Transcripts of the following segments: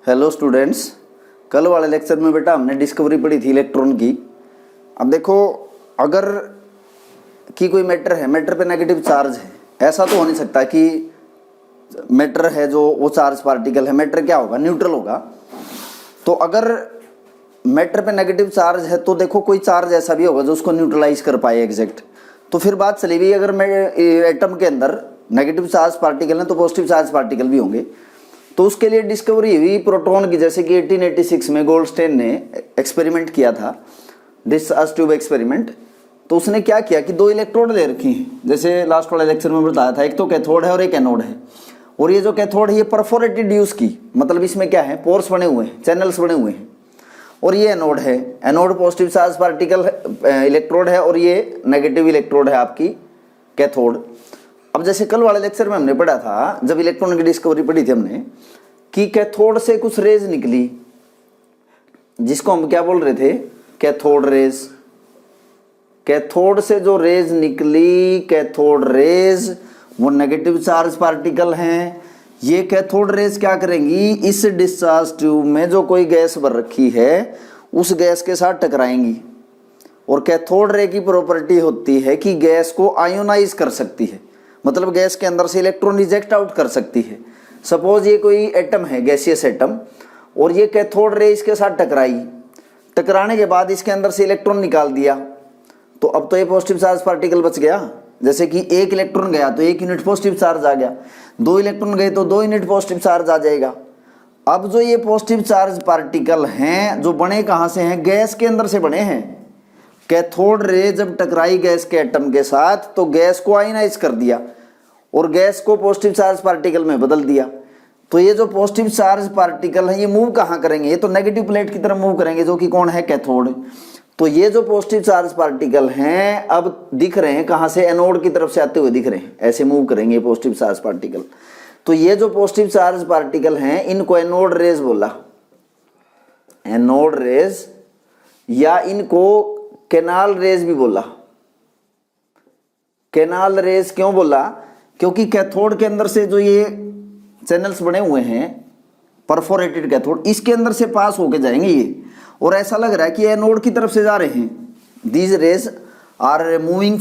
Hello students, कल वाले lecture में बेटा हमने डिस्कवरी पढ़ी थी इलेक्ट्रॉन की। अब देखो, अगर कि कोई मैटर है, मैटर पे नेगेटिव चार्ज है, ऐसा तो हो नहीं सकता कि मैटर है जो वो चार्ज पार्टिकल है। मैटर क्या होगा? न्यूट्रल होगा। तो अगर मैटर पे नेगेटिव चार्ज है तो देखो कोई चार्ज ऐसा भी होगा जो उसको न्यूट्रलाइज कर पाए एग्जैक्ट। तो फिर बात चली गई, अगर मैं एटम के अंदर नेगेटिव चार्ज पार्टिकल हैं तो पॉजिटिव चार्ज पार्टिकल भी होंगे। तो उसके लिए डिस्कवरी हुई प्रोटॉन की, जैसे कि 1886 में गोल्डस्टेन ने एक्सपेरिमेंट किया था, डिस्चार्ज ट्यूब एक्सपेरिमेंट। तो उसने क्या किया कि दो इलेक्ट्रोड ले रखी हैं, जैसे लास्ट वाले लेक्चर में बताया था, एक तो कैथोड है और एक एनोड है। और ये जो कैथोड है ये परफोरेटेड यूज की, मतलब इसमें क्या है, पोर्स बने हुए हैं, चैनल्स बने हुए हैं। और ये एनोड है, anode positive charge particle electrode है और ये नेगेटिव इलेक्ट्रोड है आपकी कैथोड। अब जैसे कल वाले लेक्चर में हमने पढ़ा था, जब इलेक्ट्रॉन की डिस्कवरी पढ़ी थी हमने, कि कैथोड से कुछ रेज निकली जिसको हम क्या बोल रहे थे, कैथोड रेज। कैथोड से जो रेज निकली, कैथोड रेज वो नेगेटिव चार्ज पार्टिकल हैं। ये कैथोड रेज क्या करेंगी, इस डिस्चार्ज ट्यूब में जो कोई गैस भर रखी है उस गैस के साथ टकराएंगी। और कैथोड रे की प्रॉपर्टी होती है कि गैस को आयोनाइज कर सकती है, मतलब गैस के अंदर से इलेक्ट्रॉन रिजेक्ट आउट कर सकती है। सपोज ये कोई एटम है, गैसियस एटम, और ये कैथोड रे इसके साथ टकराई, टकराने के बाद इसके अंदर से इलेक्ट्रॉन निकाल दिया, तो अब तो ये पॉजिटिव चार्ज पार्टिकल बच गया। जैसे कि एक इलेक्ट्रॉन गया तो 1 यूनिट पॉजिटिव चार्ज आ गया, 2 इलेक्ट्रॉन गए तो 2 यूनिट पॉजिटिव चार्ज आ जाएगा। अब जो ये पॉजिटिव चार्ज पार्टिकल हैं, जो बने कहाँ से हैं, गैस के अंदर से बने हैं। कैथोड रे जब टकराई गैस के एटम के साथ तो गैस को आयनाइज कर दिया और गैस को पॉजिटिव चार्ज पार्टिकल में बदल दिया। तो ये जो पॉजिटिव चार्ज पार्टिकल है ये मूव कहाँ करेंगे, ये तो नेगेटिव प्लेट की तरफ मूव करेंगे, जो कि कौन है, कैथोड। तो ये जो पॉजिटिव चार्ज पार्टिकल हैं अब दिख रहे हैं कहाँ से, एनोड की तरफ से आते हुए दिख रहे हैं, ऐसे मूव करेंगे पॉजिटिव चार्ज पार्टिकल। तो ये जो पॉजिटिव चार्ज पार्टिकल हैं इनको एनोड रेज बोला, एनोड रेज, या इनको कैनाल रेज भी बोला। कैनाल रेज क्यों बोला, क्योंकि कैथोड के अंदर से जो ये चैनल्स बने हुए हैं, परफोरेटेड कैथोड, इसके अंदर से पास होके जाएंगे ये, और ऐसा लग रहा है कि एनोड की तरफ से जा रहे हैं। These rays are moving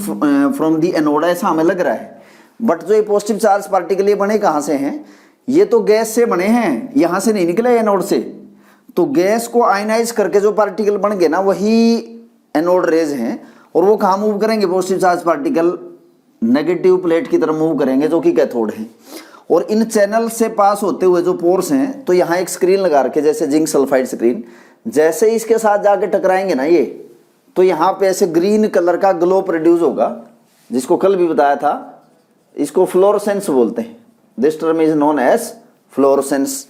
from the anode, ऐसा हमें लग रहा है। बट जो ये पॉजिटिव चार्ज पार्टिकल ये बने कहाँ से हैं, ये तो गैस से बने हैं, यहाँ से नहीं निकले एनोड से। तो गैस को आयनाइज करके जो पार्टिकल बन गए ना, वही एनोड रेज हैं। और वो कहाँ मूव करेंगे, positive charge particle negative plate की तरफ मूव करेंगे, जो कि कैथोड है। और इन चैनल से पास होते हुए जो पोर्स हैं, तो यहाँ एक स्क्रीन लगा रखे, जैसे जिंक सल्फाइड स्क्रीन, जैसे ही इसके साथ जाके टकराएंगे ना ये, तो यहाँ पे ऐसे ग्रीन कलर का ग्लो प्रोड्यूस होगा, जिसको कल भी बताया था, इसको फ्लोरोसेंस बोलते हैं। This term is known as fluorescence.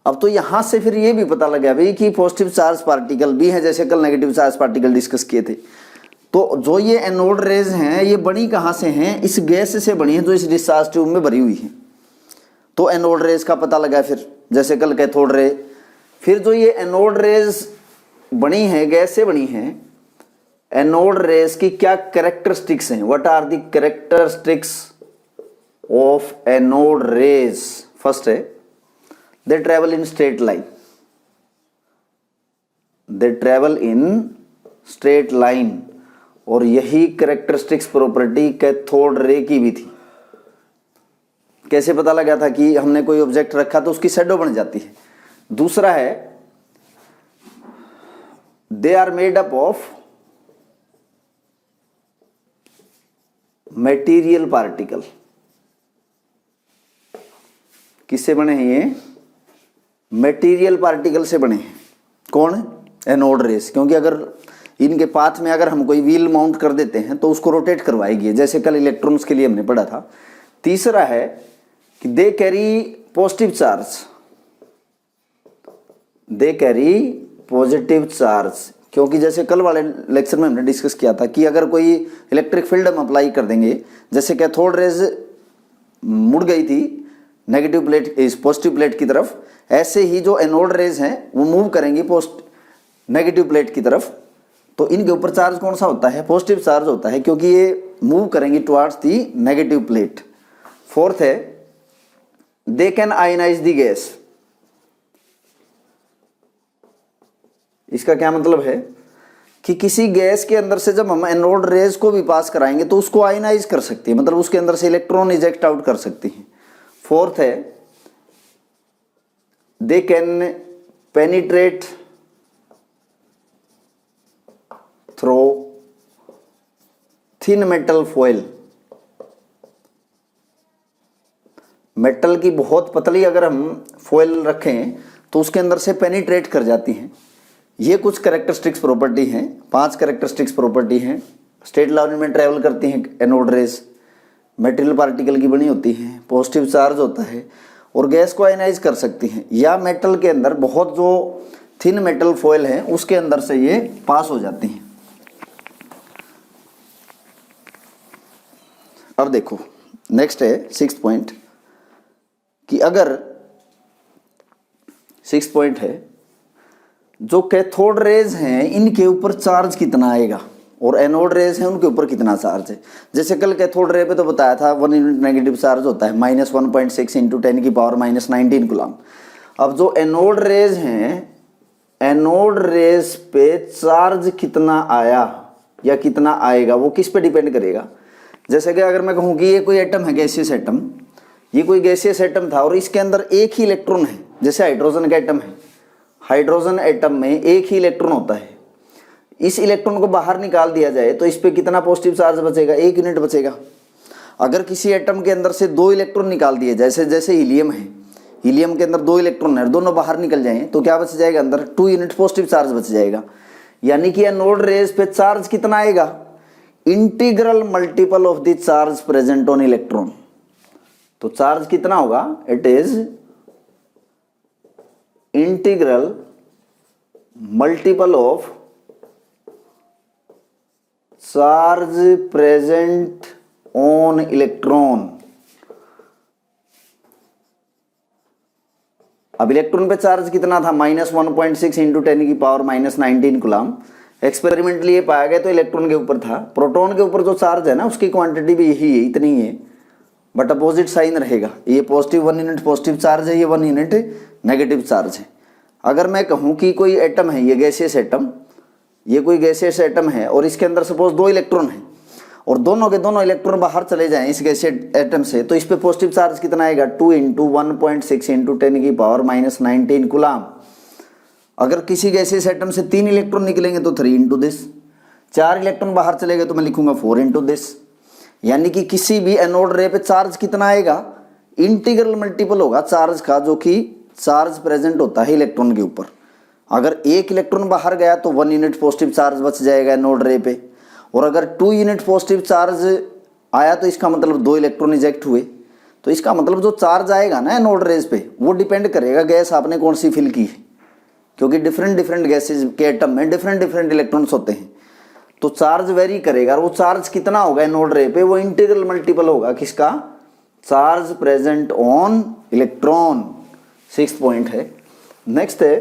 अब तो यहां से फिर ये भी पता लगा भाई कि पॉजिटिव चार्ज पार्टिकल भी है, जैसे कल नेगेटिव चार्ज पार्टिकल डिस्कस किए थे। तो जो ये एनोड रेज हैं ये बनी कहाँ से हैं, इस गैस से बनी है जो इस डिस्चार्ज ट्यूब में भरी हुई है। तो एनोड रेज का पता लगा फिर, जैसे कल कैथोड रे। फिर जो ये एनोड रेज बनी है, गैस से बनी है, एनोड रेज की क्या कैरेक्टरिस्टिक्स हैं, what are the characteristics of anode rays. First है, they travel in straight line, they travel in straight line। और यही कैरेक्टरिस्टिक्स प्रॉपर्टी कैथोड रे की भी थी। कैसे पता लगा था कि हमने कोई ऑब्जेक्ट रखा तो उसकी शैडो बन जाती है। दूसरा है, they are made up of material particle. किससे बने हैं ये, मटेरियल पार्टिकल से बने हैं। कौन, एनोड रेस। क्योंकि अगर इनके पाथ में अगर हम कोई व्हील माउंट कर देते हैं तो उसको रोटेट करवाएगी, जैसे कल इलेक्ट्रॉन्स के लिए हमने पढ़ा था। तीसरा है कि they carry positive charge, they carry positive charge. क्योंकि जैसे कल वाले लेक्चर में हमने डिस्कस किया था कि अगर कोई इलेक्ट्रिक फील्ड हम अप्लाई कर देंगे, जैसे कैथोड रेज मुड़ गई थी नेगेटिव प्लेट इस पॉजिटिव प्लेट की तरफ, ऐसे ही जो एनोड रेज हैं वो मूव करेंगी नेगेटिव प्लेट की तरफ। तो इनके ऊपर चार्ज कौन सा होता है, पॉजिटिव चार्ज होता है, क्योंकि ये मूव करेंगी towards the negative plate. Fourth है, they can ionise the gas. इसका क्या मतलब है कि किसी गैस के अंदर से जब हम एनोड रेज को भी पास कराएंगे तो उसको आयनाइज कर सकती है, मतलब उसके अंदर से इलेक्ट्रॉन इजेक्ट आउट कर सकती है। फोर्थ है they can penetrate through thin metal foil. Metal की बहुत पतली अगर हम फॉइल रखें तो उसके अंदर से पेनिट्रेट कर जाती हैं। ये कुछ कैरेक्टरिस्टिक्स प्रॉपर्टी हैं, 5 कैरेक्टरिस्टिक्स प्रॉपर्टी हैं। स्ट्रेट लाइन में ट्रेवल करती हैं एनोड रेज, मेटेरियल पार्टिकल की बनी होती हैं, पॉजिटिव चार्ज होता है और गैस को आयनाइज कर सकती हैं, या मेटल के अंदर बहुत जो थिन मेटल फॉइल है उसके अंदर से ये पास हो जाती हैं। अब देखो नेक्स्ट है 6th पॉइंट कि अगर 6th पॉइंट है जो कैथोड रेज हैं इनके ऊपर चार्ज कितना आएगा और एनोड रेज हैं उनके ऊपर कितना चार्ज है। जैसे कल कैथोड रे पे तो बताया था 1 यूनिट नेगेटिव चार्ज होता है, -1.6 × 10⁻⁻19 कूलम। अब जो एनोड रेज हैं, एनोड रेज पे चार्ज कितना आया या कितना आएगा वो किस पे डिपेंड करेगा। जैसे कि अगर मैं कहूँ कि ये कोई एटम है, गैसियस एटम, ये कोई गैसियस एटम था और इसके अंदर एक ही इलेक्ट्रॉन है, जैसे हाइड्रोजन का एटम है, हाइड्रोजन एटम में एक ही इलेक्ट्रॉन होता है। इस इलेक्ट्रॉन को बाहर निकाल दिया जाए तो इस पे कितना पॉजिटिव चार्ज बचेगा, 1 यूनिट बचेगा। अगर किसी एटम के अंदर से 2 इलेक्ट्रॉन निकाल दिए, जैसे हीलियम है, हीलियम के अंदर 2 इलेक्ट्रॉन है, दोनों बाहर निकल जाएं तो क्या बच जाएगा, अंदर 2 यूनिट पॉजिटिव चार्ज बच जाएगा। यानी कि एनोड रेज पे चार्ज कितना आएगा, integral multiple of the charge present on electron. तो चार्ज कितना होगा, it is integral multiple of charge present on electron. अब इलेक्ट्रॉन पे चार्ज कितना था, -1.6 × 10⁻⁻19 कूलम। एक्सपेरिमेंटली ये पाया गया तो इलेक्ट्रॉन के ऊपर था। प्रोटॉन के ऊपर जो चार्ज है ना उसकी क्वांटिटी भी यही है, इतनी है, बट अपोजिट साइन रहेगा। ये पॉजिटिव 1 यूनिट पॉजिटिव चार्ज है, ये 1 यूनिट नेगेटिव चार्ज है। अगर मैं कहूँ कि कोई एटम है, ये गैसियस एटम, ये कोई गैसियस एटम है और इसके अंदर सपोज 2 इलेक्ट्रॉन है और दोनों के दोनों इलेक्ट्रॉन बाहर चले जाएं इस गैसियस एटम से, तो इस पे पॉजिटिव चार्ज कितना आएगा, 2 × 1.6 × 10⁻⁻19 कूलम। अगर किसी गैसियस एटम से 3 इलेक्ट्रॉन निकलेंगे तो 3 × दिस, 4 इलेक्ट्रॉन बाहर चले गए तो मैं लिखूंगा 4 × दिस। यानी कि किसी भी एनोड रे पे चार्ज कितना आएगा, इंटीग्रल मल्टीपल होगा चार्ज का जो कि चार्ज प्रेजेंट होता है इलेक्ट्रॉन के ऊपर। अगर 1 इलेक्ट्रॉन बाहर गया तो 1 यूनिट पॉजिटिव चार्ज बच जाएगा एनोड रे पे, और अगर 2 यूनिट पॉजिटिव चार्ज आया तो इसका मतलब 2 इलेक्ट्रॉन इजेक्ट हुए। तो इसका मतलब जो चार्ज आएगा ना एनोड रेज पे वो डिपेंड करेगा गैस आपने कौन सी फिल की है, क्योंकि डिफरेंट गैसेज के एटम में डिफरेंट इलेक्ट्रॉन्स होते हैं, तो चार्ज वेरी करेगा। और वो चार्ज कितना होगा एनोड रे पे, वो इंटीग्रल मल्टीपल होगा किसका, charge present on electron. 6th point है। नेक्स्ट है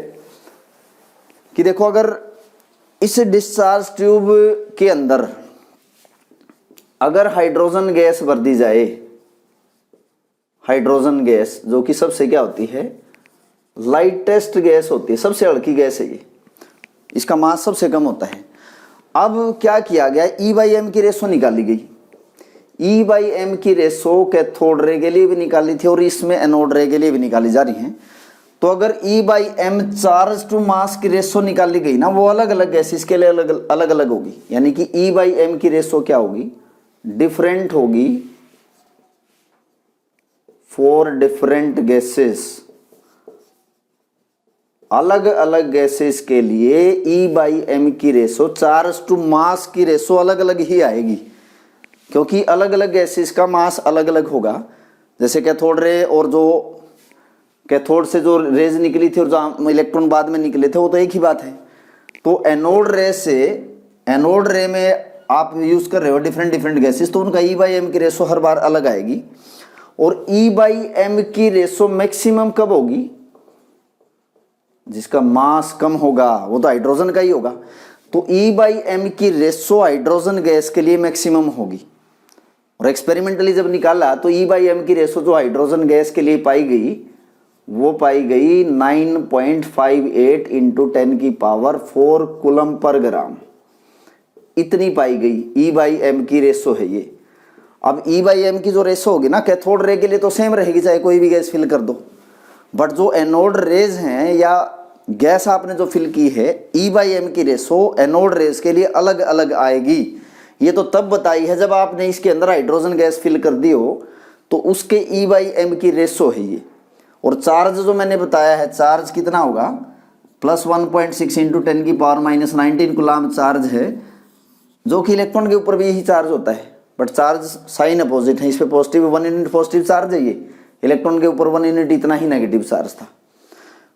कि देखो अगर इस डिस्चार्ज ट्यूब के अंदर अगर हाइड्रोजन गैस भर दी जाए, हाइड्रोजन गैस जो कि सबसे क्या होती है, लाइटेस्ट गैस होती है, सबसे हल्की गैस है ये, इसका मास सबसे कम होता है। अब क्या किया गया, E/m की रेशो निकाली गई। E/m की रेशो कैथोड रे के लिए भी निकाली थी और इसमें एनोड रे के लिए भी निकाली जा रही है। तो अगर E/m चार्ज टू मास की रेशो निकाली गई ना, वो अलग अलग गैसेस के लिए अलग अलग होगी। यानी कि E/m की रेशो क्या होगी, डिफरेंट होगी फॉर डिफरेंट गैसेस। अलग अलग गैसेस के लिए E/m की रेशो, चार्ज टू मास की रेशो अलग अलग ही आएगी, क्योंकि अलग अलग गैसेस का मास अलग अलग होगा। जैसे कैथोड रे और जो कैथोड से जो रेज निकली थी और जो इलेक्ट्रॉन बाद में निकले थे वो तो एक ही बात है। तो एनोड रे से, एनोड रे में आप यूज कर रहे हो डिफरेंट गैसेस, तो उनका E/m की रेशो हर बार अलग आएगी। और E/m की रेशो मैक्सिमम कब होगी, जिसका मास कम होगा वो तो हाइड्रोजन का ही होगा। तो E/m की रेशो हाइड्रोजन गैस के लिए मैक्सिमम होगी। और एक्सपेरिमेंटली जब निकाला तो E/m की रेशो जो हाइड्रोजन गैस के लिए पाई गई वो पाई गई 9.58 इंटू 10⁴ कूलम पर ग्राम, इतनी पाई गई। E/m की रेशो है ये। अब E/m की जो रेशो होगी ना कैथोड रे के लिए तो सेम रहेगी, चाहे कोई भी गैस फिल कर दो, बट जो एनोड रेज हैं या गैस आपने जो फिल की है, E/m की रेशो एनोड रेज के लिए अलग अलग आएगी। ये तो तब बताई है जब आपने इसके अंदर हाइड्रोजन गैस फिल कर दी हो, तो उसके E/m की रेशो है ये। और चार्ज जो मैंने बताया है, चार्ज कितना होगा, +1.6 इंटू 10⁻⁻19 कूलम चार्ज है, जो कि इलेक्ट्रॉन के ऊपर भी यही चार्ज होता है, बट चार्ज साइन अपोजिट है। इस पे पॉजिटिव 1 यूनिट पॉजिटिव चार्ज है, ये इलेक्ट्रॉन के ऊपर 1 यूनिट इतना ही नेगेटिव चार्ज था।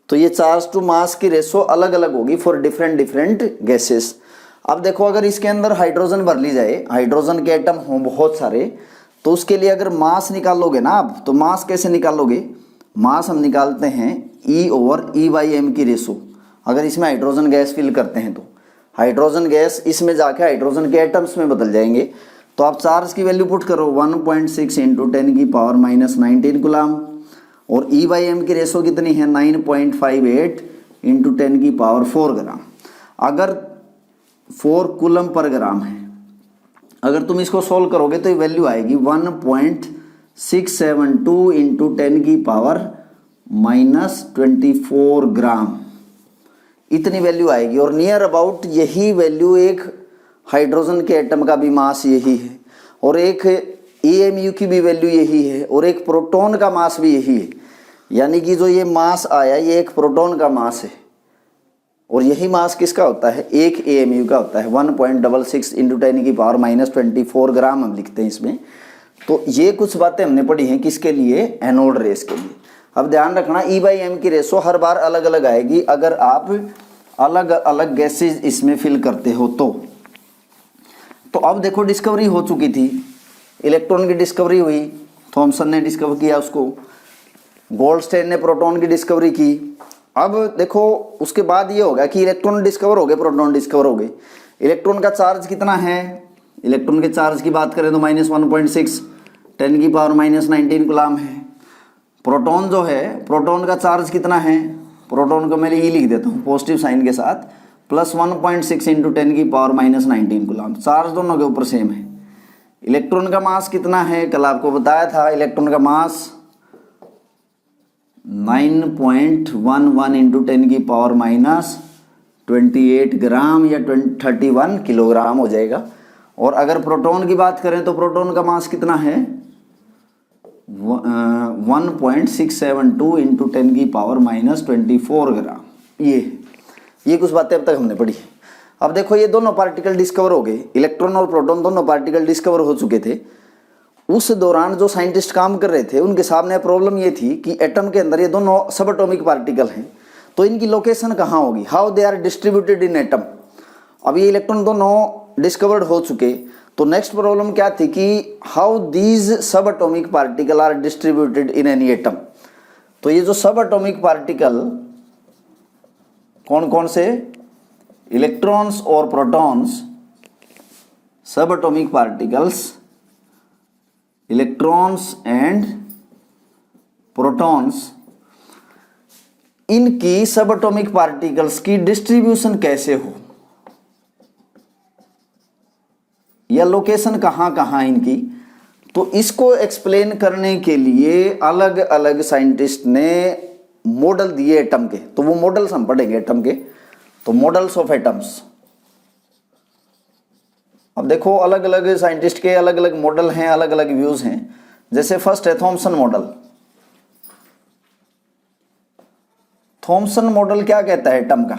तो ये चार्ज टू मास की रेशो अलग अलग होगी फॉर डिफरेंट डिफरेंट गैसेस। अब देखो, अगर इसके अंदर हाइड्रोजन भर ली जाए, हाइड्रोजन के एटम हों बहुत सारे, तो उसके लिए अगर मास निकालोगे ना आप, तो मास कैसे निकालोगे, मास हम निकालते हैं E/E/m की रेशो। अगर इसमें हाइड्रोजन गैस फिल करते हैं तो हाइड्रोजन गैस इसमें जाके हाइड्रोजन के एटम्स में बदल जाएंगे। तो आप चार्ज की वैल्यू पुट करो 1.6 इंटू 10⁻⁻19 कूलम, और E/m की रेशो कितनी है 9.58 इंटू 10⁴ ग्राम। अगर 4 कूलम पर ग्राम है, अगर तुम इसको सोल्व करोगे तो ये वैल्यू आएगी 1.672 इंटू 10⁻⁻24 ग्राम, इतनी वैल्यू आएगी। और नियर अबाउट यही वैल्यू एक हाइड्रोजन के एटम का भी मास यही है, और एक EMU की भी वैल्यू यही है, और एक प्रोटॉन का मास भी यही है। यानी कि जो ये मास आया, ये एक प्रोटॉन का मास है, और यही मास किसका होता है, एक AMU का होता है। 1.66 इंटू 10⁻⁻24 ग्राम हम लिखते हैं इसमें। तो ये कुछ बातें हमने पढ़ी हैं किसके लिए, एनोड रेस के लिए। अब ध्यान रखना, E/m की रेशो हर बार अलग अलग आएगी अगर आप अलग अलग गैसेज इसमें फिल करते हो तो अब देखो, डिस्कवरी हो चुकी थी, इलेक्ट्रॉन की डिस्कवरी हुई, थॉमसन ने डिस्कवर किया उसको, गोल्डस्टेन ने प्रोटॉन की डिस्कवरी की। अब देखो, उसके बाद ये होगा कि इलेक्ट्रॉन डिस्कवर हो गए, प्रोटॉन डिस्कवर हो गए। इलेक्ट्रॉन का चार्ज कितना है, इलेक्ट्रॉन के चार्ज की बात करें तो -1.6 10⁻⁻19 कूलम है। प्रोटॉन जो है, प्रोटॉन का चार्ज कितना है, प्रोटॉन को मैं ये लिख देता हूँ पॉजिटिव साइन के साथ, +1.6 इंटू 10⁻⁻19 कूलम। चार्ज दोनों के ऊपर सेम है। इलेक्ट्रॉन का मास कितना है, कल आपको बताया था, इलेक्ट्रॉन का मास 9.11 इंटू 10⁻28 ग्राम या 31 किलोग्राम हो जाएगा। और अगर प्रोटॉन की बात करें तो प्रोटॉन का मास कितना है, 1.672 इंटू 10⁻⁻24 ग्राम। ये कुछ बातें अब तक हमने पढ़ी। अब देखो, ये दोनों पार्टिकल डिस्कवर हो गए, इलेक्ट्रॉन और प्रोटॉन दोनों पार्टिकल डिस्कवर हो चुके थे। उस दौरान जो साइंटिस्ट काम कर रहे थे उनके सामने प्रॉब्लम ये थी कि एटम के अंदर ये दोनों सब एटॉमिक पार्टिकल हैं, तो इनकी लोकेशन कहाँ होगी, how they are distributed in atom. अब ये इलेक्ट्रॉन दोनों डिस्कवर्ड हो चुके, तो नेक्स्ट प्रॉब्लम क्या थी कि हाउ दीज सब atomic particle are distributed in any atom. तो ये जो सब एटॉमिक पार्टिकल कौन कौन से, इलेक्ट्रॉन्स और प्रोटॉन्स, सब atomic particles, electrons and protons, इनकी सब एटॉमिक पार्टिकल्स की डिस्ट्रीब्यूशन कैसे हो या लोकेशन कहां कहां इनकी, तो इसको एक्सप्लेन करने के लिए अलग अलग साइंटिस्ट ने मॉडल दिए एटम के। तो वो मॉडल्स हम पढ़ेंगे एटम के, तो मॉडल्स ऑफ एटम्स। अब देखो, अलग अलग साइंटिस्ट के अलग अलग मॉडल हैं, अलग अलग व्यूज हैं। जैसे फर्स्ट है थॉमसन मॉडल। थॉमसन मॉडल क्या कहता है एटम का,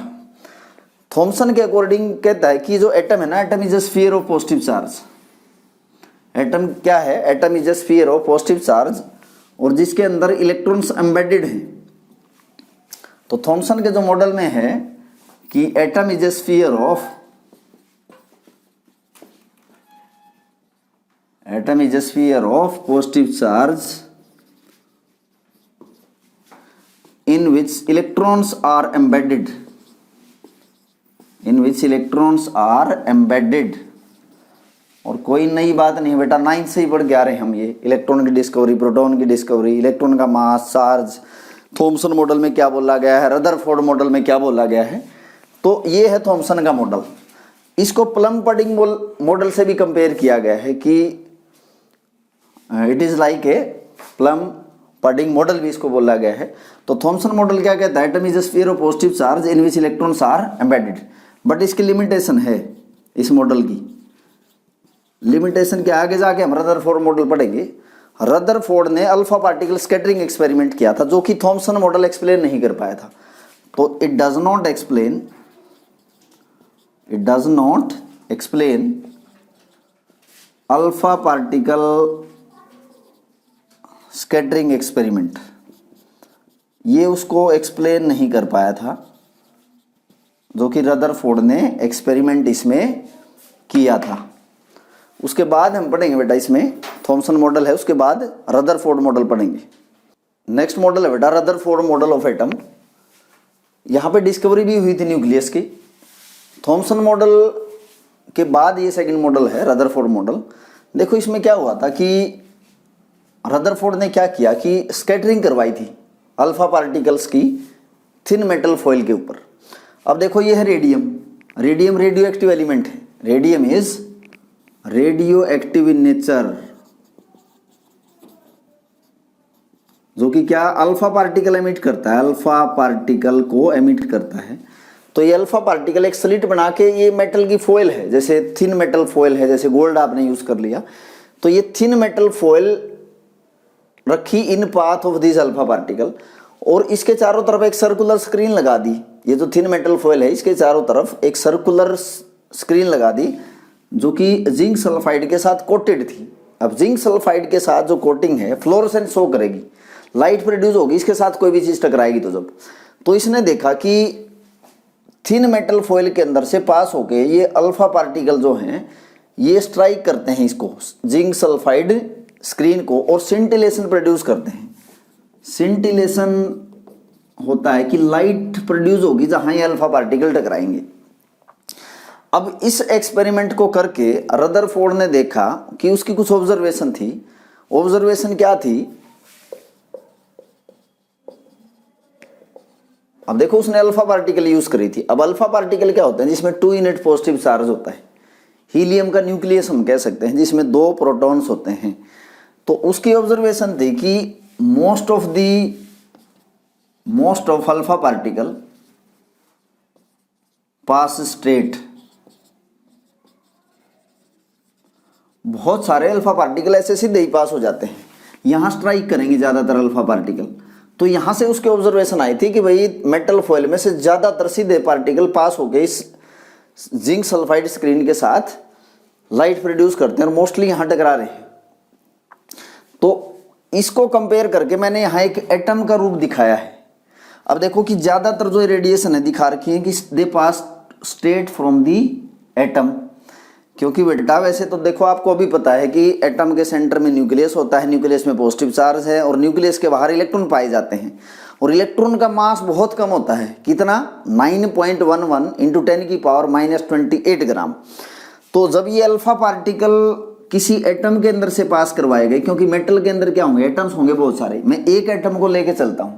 थॉमसन के अकॉर्डिंग कहता है कि जो एटम है ना, atom is a sphere of positive charge. Atom क्या है, atom is a sphere of positive charge, और जिसके अंदर इलेक्ट्रॉन्स एम्बेडेड हैं। तो थॉमसन के जो मॉडल में है कि atom is a sphere of, atom is a sphere of positive charge in which electrons are embedded, in which electrons are embedded। और कोई नई बात नहीं बेटा, 9th से ही पढ़ के आ रहे हैं हम ये, इलेक्ट्रॉन की डिस्कवरी, प्रोटॉन की डिस्कवरी, इलेक्ट्रॉन का मास, चार्ज, थॉमसन मॉडल में क्या बोला गया है, रदरफोर्ड मॉडल में क्या बोला गया है। तो ये है थॉमसन का मॉडल। इसको प्लम पडिंग मॉडल से भी कंपेयर किया गया है कि it is like a plum pudding model भी इसको बोला गया है। तो थॉमसन मॉडल क्या कहता है, atom is a sphere of positive charge in which electrons are embedded. But इसकी लिमिटेशन है इस मॉडल की। लिमिटेशन के आगे जाके हम रदरफोर्ड मॉडल पढ़ेंगे। रदरफोर्ड ने अल्फा पार्टिकल स्कैटरिंग एक्सपेरिमेंट किया था जो कि थॉमसन मॉडल एक्सप्लेन नहीं कर पाया था। तो it does not explain alpha particle scattering experiment, ये उसको एक्सप्लेन नहीं कर पाया था जो कि रदरफोर्ड ने एक्सपेरिमेंट इसमें किया था। उसके बाद हम पढ़ेंगे बेटा, इसमें थॉमसन मॉडल है, उसके बाद रदरफोर्ड मॉडल पढ़ेंगे। नेक्स्ट मॉडल है बेटा रदरफोर्ड मॉडल ऑफ एटम। यहाँ पे डिस्कवरी भी हुई थी न्यूक्लियस की। थॉमसन मॉडल के बाद ये सेकंड मॉडल है रदरफोर्ड मॉडल। देखो इसमें क्या हुआ था कि रदरफोर्ड ने क्या किया कि स्कैटरिंग करवाई थी अल्फा पार्टिकल्स की थिन मेटल फॉइल के ऊपर। अब देखो ये है radium. Radium radioactive element है। Radium is radioactive in nature, जो कि क्या अल्फा पार्टिकल एमिट करता है, अल्फा पार्टिकल को एमिट करता है। तो ये अल्फा पार्टिकल एक स्लिट बना के, ये मेटल की फॉइल है, जैसे थिन मेटल फॉइल है, जैसे गोल्ड आपने यूज कर लिया, तो ये थिन मेटल फॉइल रखी in path of this alpha particle, और इसके चारों तरफ एक सर्कुलर स्क्रीन लगा दी। ये जो थिन मेटल फॉइल है इसके चारों तरफ एक सर्कुलर स्क्रीन लगा दी जो कि जिंक सल्फाइड के साथ कोटेड थी। अब जिंक सल्फाइड के साथ जो कोटिंग है फ्लोरोसेंट शो करेगी, लाइट प्रोड्यूस होगी, इसके साथ कोई भी चीज टकराएगी तो इसने देखा कि थिन मेटल फॉइल के अंदर से पास होके ये अल्फा पार्टिकल जो हैं ये स्ट्राइक करते हैं इसको, जिंक सल्फाइड स्क्रीन को, और सिंटिलेशन प्रोड्यूस करते हैं। सिंटिलेशन होता है कि लाइट प्रोड्यूस होगी जहां ये अल्फा पार्टिकल टकराएंगे। अब इस एक्सपेरिमेंट को करके रदरफोर्ड ने देखा कि उसकी कुछ ऑब्जर्वेशन थी। ऑब्जर्वेशन क्या थी, अब देखो उसने अल्फा पार्टिकल यूज करी थी। अब अल्फा पार्टिकल क्या होता है, जिसमें 2 यूनिट पॉजिटिव चार्ज होता है। हीलियम का न्यूक्लियस हम कह सकते हैं, जिसमें 2 प्रोटॉन्स होते हैं। तो उसकी ऑब्जर्वेशन थी कि most of alpha particle pass straight, बहुत सारे अल्फा पार्टिकल ऐसे सीधे ही पास हो जाते हैं, यहां स्ट्राइक करेंगे ज्यादातर अल्फा पार्टिकल। तो यहां से उसके ऑब्जर्वेशन आई थी कि भाई मेटल फॉइल में से ज्यादातर सीधे पार्टिकल पास होके इस जिंक सल्फाइड स्क्रीन के साथ लाइट प्रोड्यूस करते हैं और मोस्टली यहां टकरा रहे हैं। तो इसको कंपेयर करके मैंने यहां एक एटम का रूप दिखाया है। अब देखो कि ज्यादातर जो रेडिएशन है दिखा रखी है कि दे पास स्ट्रेट फ्रॉम दी एटम, क्योंकि बेटा वैसे तो देखो आपको अभी पता है कि एटम के सेंटर में न्यूक्लियस होता है, न्यूक्लियस में पॉजिटिव चार्ज है और न्यूक्लियस के बाहर इलेक्ट्रॉन पाए जाते हैं, और इलेक्ट्रॉन का मास बहुत कम होता है। कितना, 9.11 इंटू 10 की पावर -28 ग्राम। तो जब ये अल्फा पार्टिकल किसी एटम के अंदर से पास करवाए गए, क्योंकि मेटल के अंदर क्या होंगे, एटम्स होंगे बहुत सारे, मैं एक एटम को लेके चलता हूं,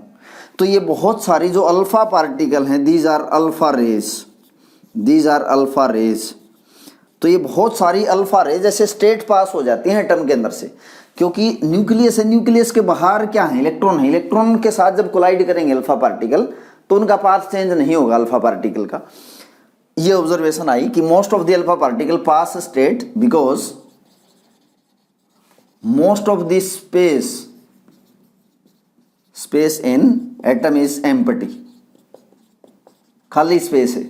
तो ये बहुत सारी जो अल्फा पार्टिकल हैं, दीज आर अल्फा रेज, तो ये बहुत सारी अल्फा रेज ऐसे स्ट्रेट पास हो जाती हैं एटम के अंदर से, क्योंकि न्यूक्लियस है, न्यूक्लियस के बाहर क्या है, इलेक्ट्रॉन है। इलेक्ट्रॉन के साथ जब कोलाइड करेंगे अल्फा पार्टिकल तो उनका पाथ चेंज नहीं होगा अल्फा पार्टिकल का। ये ऑब्जर्वेशन आई कि most of the alpha particle pass straight because most of the space in atom is empty, खाली स्पेस है।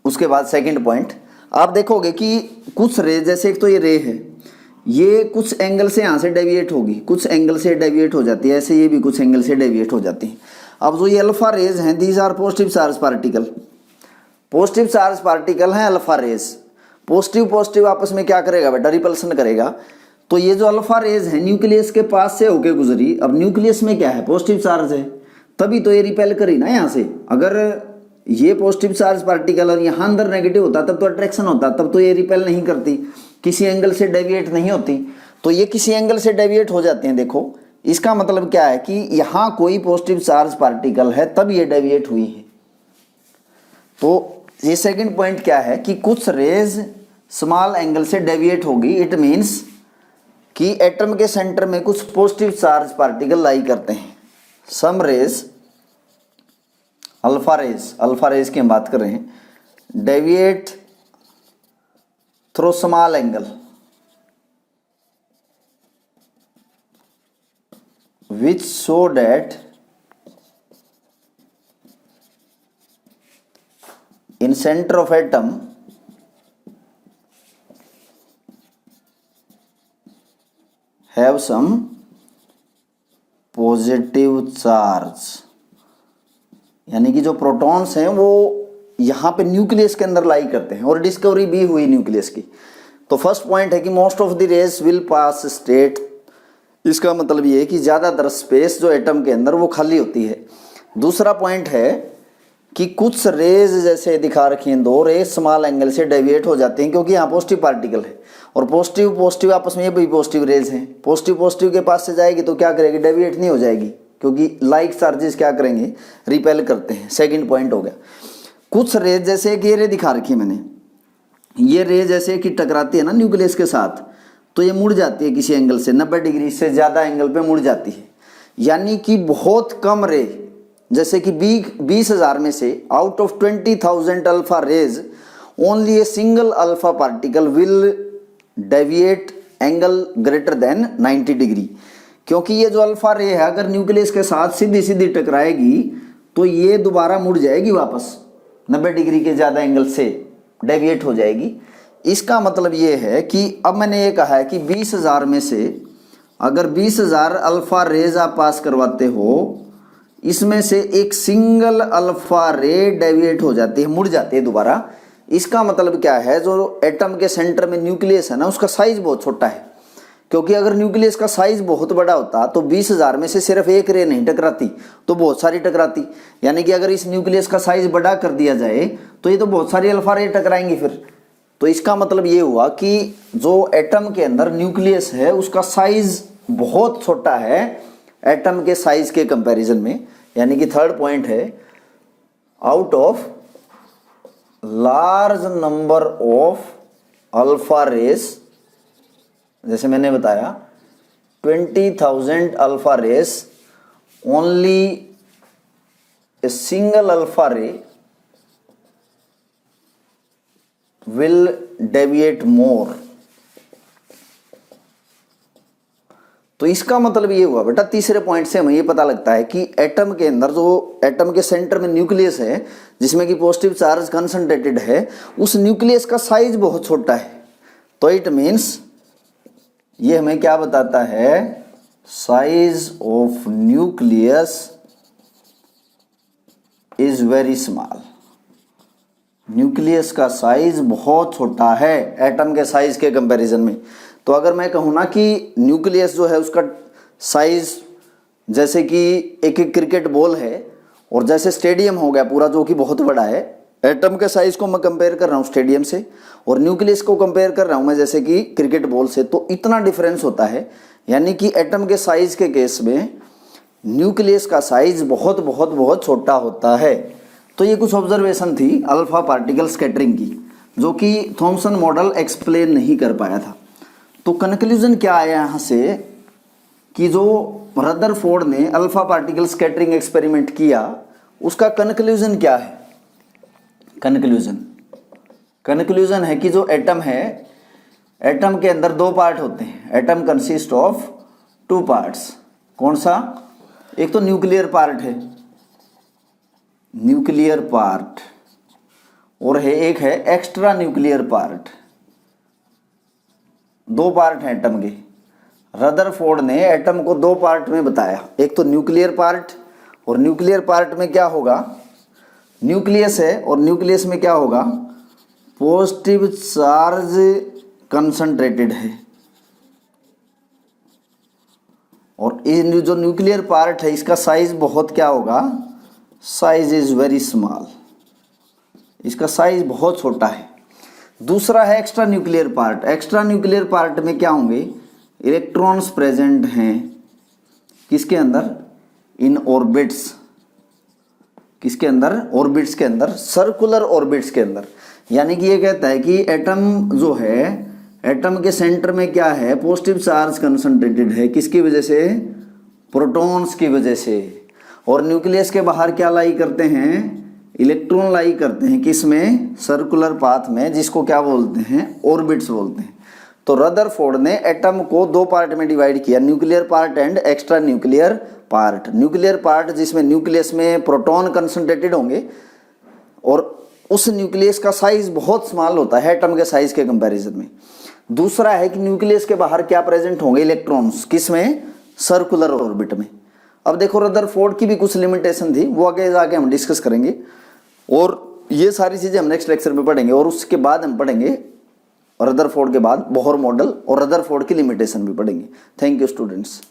उसके बाद सेकंड पॉइंट आप देखोगे कि कुछ रे, जैसे एक तो ये रे है, ये कुछ एंगल से यहां से डेविएट होगी, कुछ एंगल से डेविएट हो जाती है, ऐसे ये भी कुछ एंगल से डेविएट हो जाती है। अब जो ये अल्फा रेज हैं, these are positive charge particle, positive charge particle हैं अल्फा रेज। पॉजिटिव आपस में क्या करेगा बेटा, रिपल्सन करेगा। तो ये जो अल्फा रेज है न्यूक्लियस के पास से होके गुजरी, अब न्यूक्लियस में क्या है, पॉजिटिव चार्ज है, तभी तो ये रिपेल करी ना यहाँ से। अगर ये पॉजिटिव चार्ज पार्टिकल और यहाँ अंदर नेगेटिव होता तब तो अट्रैक्शन होता, तब तो ये रिपेल नहीं करती, किसी एंगल से डेविएट नहीं होती। तो ये किसी एंगल से डेविएट हो जाते हैं। देखो इसका मतलब क्या है कि यहाँ कोई पॉजिटिव चार्ज पार्टिकल है तब ये डेविएट हुई है। तो ये सेकंड पॉइंट क्या है कि कुछ रेज स्मॉल एंगल से डेविएट होगी। इट मीन्स कि एटम के सेंटर में कुछ पॉजिटिव चार्ज पार्टिकल लाई करते हैं। सम रेज, अल्फा रेज की हम बात कर रहे हैं, deviate through small angle which show that in center of atom have some positive charge, यानी कि जो प्रोटॉन्स हैं वो यहाँ पे न्यूक्लियस के अंदर लाई करते हैं और डिस्कवरी भी हुई न्यूक्लियस की। तो फर्स्ट पॉइंट है कि most of the rays will pass straight, इसका मतलब ये है कि ज़्यादातर स्पेस जो एटम के अंदर वो खाली होती है। दूसरा पॉइंट है कि कुछ रेज जैसे दिखा रखी हैं, दो रेज स्मॉल एंगल से डेविएट हो जाती हैं क्योंकि यहाँ पॉजिटिव पार्टिकल है और पॉजिटिव आपस में ये भी पॉजिटिव रेज हैं। पॉजिटिव के पास से जाएगी तो क्या करेगी, डेविएट नहीं हो जाएगी क्योंकि लाइक चार्जेस क्या करेंगे, रिपेल करते हैं। सेकंड पॉइंट हो गया। कुछ रेज जैसे कि ये रे दिखा रखी है मैंने, ये रे जैसे कि टकराती है ना न्यूक्लियस के साथ तो ये मुड़ जाती है किसी एंगल से, 90 डिग्री से ज़्यादा एंगल पे मुड़ जाती है। यानी कि बहुत कम रे, जैसे कि 20,000 में से out of 20,000 alpha rays only a single alpha particle will deviate angle greater than 90 degree. क्योंकि ये जो अल्फा रे है अगर न्यूक्लियस के साथ सीधी टकराएगी तो ये दोबारा मुड़ जाएगी वापस, 90 डिग्री के ज़्यादा एंगल से डेविएट हो जाएगी। इसका मतलब ये है कि अब मैंने ये कहा है कि 20,000 में से अगर 20,000 अल्फा रेज आप पास करवाते हो, इसमें से एक सिंगल अल्फा रे डेविएट हो जाती है, मुड़ जाती है दोबारा। इसका मतलब क्या है, जो एटम के सेंटर में न्यूक्लियस है ना उसका साइज बहुत छोटा है। क्योंकि अगर न्यूक्लियस का साइज बहुत बड़ा होता तो 20,000 में से सिर्फ एक रे नहीं टकराती तो बहुत सारी टकराती। यानी कि अगर इस न्यूक्लियस का साइज बड़ा कर दिया जाए तो ये तो बहुत सारी अल्फा रे टकराएंगी फिर। तो इसका मतलब ये हुआ कि जो एटम के अंदर न्यूक्लियस है उसका साइज बहुत छोटा है एटम के साइज के कंपैरिजन में। यानी कि थर्ड पॉइंट है, out of large number of alpha rays, जैसे मैंने बताया 20,000 alpha rays only a single alpha ray will deviate more। तो इसका मतलब ये हुआ बेटा, तीसरे पॉइंट से हमें ये पता लगता है कि एटम के अंदर जो एटम के सेंटर में न्यूक्लियस है जिसमें कि पॉजिटिव चार्ज कंसंट्रेटेड है, उस न्यूक्लियस का साइज बहुत छोटा है। तो इट मीन्स ये हमें क्या बताता है, size of nucleus is very small. Nucleus का साइज बहुत छोटा है एटम के साइज के कंपैरिजन में। तो अगर मैं कहूँ ना कि न्यूक्लियस जो है उसका साइज जैसे कि एक क्रिकेट बॉल है और जैसे स्टेडियम हो गया पूरा जो कि बहुत बड़ा है, एटम के साइज को मैं कंपेयर कर रहा हूँ स्टेडियम से और न्यूक्लियस को कंपेयर कर रहा हूँ मैं जैसे कि क्रिकेट बॉल से, तो इतना डिफरेंस होता है। यानी कि एटम के साइज के केस में न्यूक्लियस का साइज बहुत बहुत बहुत छोटा होता है। तो ये कुछ ऑब्जर्वेशन थी अल्फा पार्टिकल स्कैटरिंग की जो कि थॉमसन मॉडल एक्सप्लेन नहीं कर पाया था। तो कंक्लूजन क्या आया यहाँ से कि जो रदरफोर्ड ने अल्फा पार्टिकल स्कैटरिंग एक्सपेरिमेंट किया उसका कंक्लूजन क्या है। कंक्लूजन है कि जो एटम है, एटम के अंदर दो पार्ट होते हैं। Atom consist of two parts. कौन सा, एक तो न्यूक्लियर पार्ट है, न्यूक्लियर पार्ट, और है एक है एक्स्ट्रा न्यूक्लियर पार्ट। दो पार्ट हैं एटम के। रदरफोर्ड ने एटम को दो पार्ट में बताया, एक तो न्यूक्लियर पार्ट, और न्यूक्लियर पार्ट में क्या होगा, न्यूक्लियस है और न्यूक्लियस में क्या होगा, पॉजिटिव चार्ज कंसंट्रेटेड है। और ये जो न्यूक्लियर पार्ट है इसका साइज बहुत क्या होगा, साइज इज वेरी स्मॉल, इसका साइज बहुत छोटा है। दूसरा है extra nuclear part. Extra nuclear part में क्या होंगे, इलेक्ट्रॉन्स प्रेजेंट हैं किसके अंदर, इन ऑर्बिट्स, किसके अंदर, ऑर्बिट्स के अंदर, सर्कुलर ऑर्बिट्स के अंदर। यानी कि ये कहता है कि एटम जो है, एटम के सेंटर में क्या है, पॉजिटिव चार्ज कंसंट्रेटेड है, किसकी वजह से, प्रोटॉन्स की वजह से। और न्यूक्लियस के बाहर क्या लाई करते हैं, इलेक्ट्रॉन लाई करते हैं, किसमें, सर्कुलर पाथ में, जिसको क्या बोलते हैं, ऑर्बिट्स बोलते हैं। तो रदरफोर्ड ने एटम को दो पार्ट में डिवाइड किया, nuclear part and extra nuclear part. Nuclear part जिसमें न्यूक्लियस में प्रोटॉन कंसंट्रेटेड होंगे और उस न्यूक्लियस का साइज बहुत स्मॉल होता है एटम के साइज के कंपैरिजन में। दूसरा है कि न्यूक्लियस के बाहर क्या प्रेजेंट होंगे, इलेक्ट्रॉन्स, किसमें, सर्कुलर ऑर्बिट में। अब देखो रदरफोर्ड की भी कुछ लिमिटेशन थी, वो आगे जाके हम डिस्कस करेंगे, और ये सारी चीजें हम नेक्स्ट लेक्चर में पढ़ेंगे। और उसके बाद हम पढ़ेंगे रदरफोर्ड के बाद बोहर मॉडल और रदरफोर्ड की लिमिटेशन भी पढ़ेंगे। Thank you students.